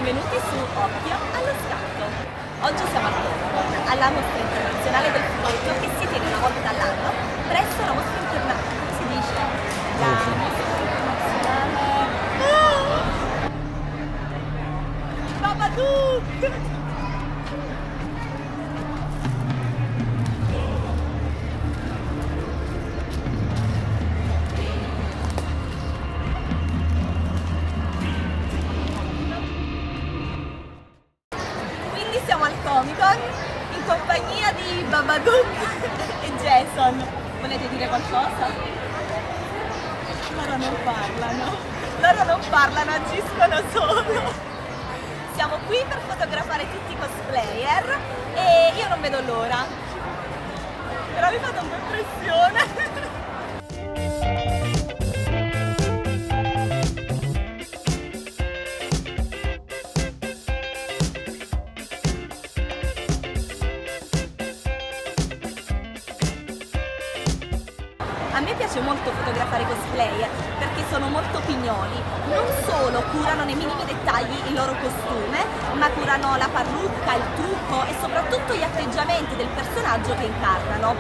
benvenuti su Occhio allo scatto. Oggi siamo al Comicon, alla Mostra Internazionale del Fumetto che si tiene una volta all'anno presso la Mostra Internazionale. Come si dice? La Mostra Internazionale. Babadook! Siamo al Comicon in compagnia di Babadook e Jason. Volete dire qualcosa? Loro non parlano, agiscono solo. Siamo qui per fotografare tutti i cosplayer e io non vedo l'ora. Però mi fate un po' impressione. A me piace molto fotografare cosplayer perché sono molto pignoli, non solo curano nei minimi dettagli il loro costume, ma curano la parrucca, il trucco e soprattutto gli atteggiamenti del personaggio che incarnano.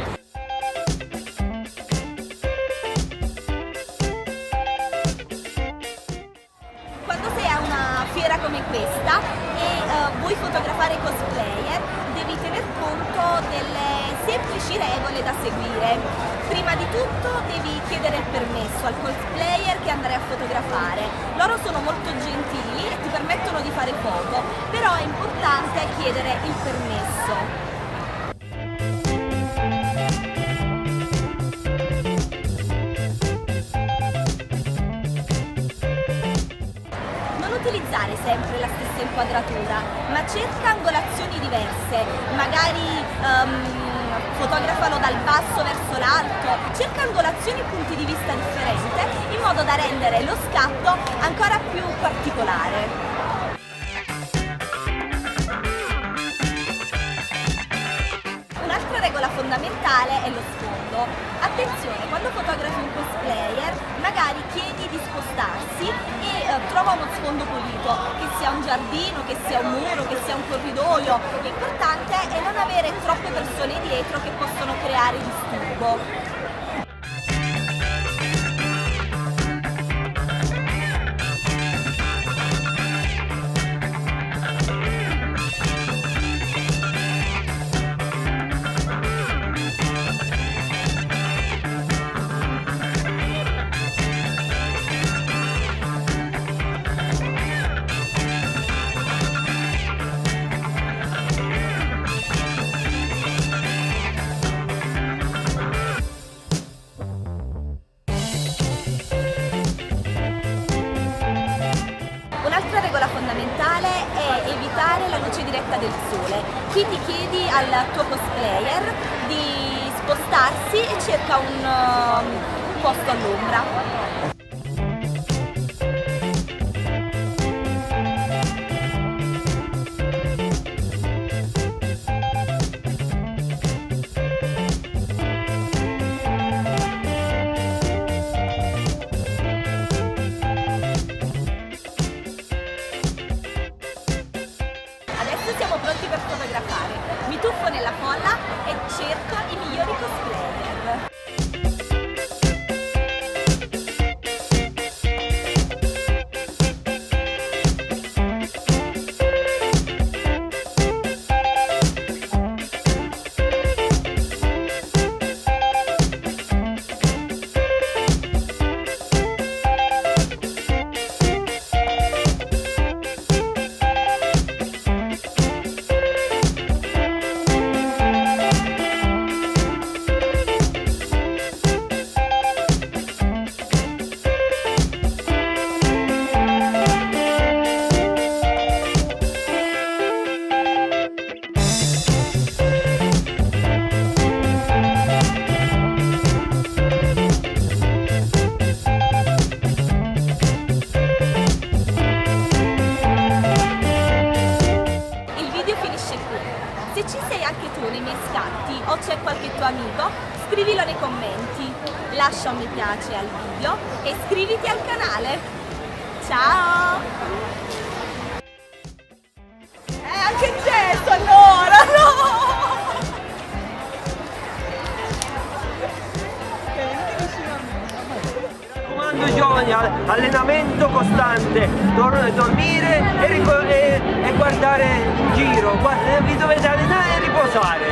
Quando sei a una fiera come questa e vuoi fotografare i cosplayer, devi tener conto delle semplici regole da seguire. Prima di tutto devi chiedere il permesso al cosplayer che andrai a fotografare. Loro sono molto gentili e ti permettono di fare foto, però è importante chiedere il permesso. Utilizzare sempre la stessa inquadratura, ma cerca angolazioni diverse, magari fotografalo dal basso verso l'alto, cerca angolazioni e punti di vista differenti in modo da rendere lo scatto ancora più particolare. Un'altra regola fondamentale è lo sfondo. Attenzione, quando fotografi un cosplayer magari chiedi di spostarsi e trova uno sfondo pulito, che sia un giardino, che sia un muro, che sia un corridoio. L'importante è non avere troppe persone dietro che possono creare disturbo. Un'altra regola fondamentale è evitare la luce diretta del sole, quindi chiedi al tuo cosplayer di spostarsi e cerca un posto all'ombra. Siamo pronti per fotografare. Mi tuffo nella folla e cerco i migliori cosplayer. Se ci sei anche tu nei miei scatti o c'è qualche tuo amico, scrivilo nei commenti, lascia un mi piace al video e iscriviti al canale. Ciao! anche Jason ora, no! Giovani, allenamento costante, dormire e guardare in giro, vi dovete allenare e riposare.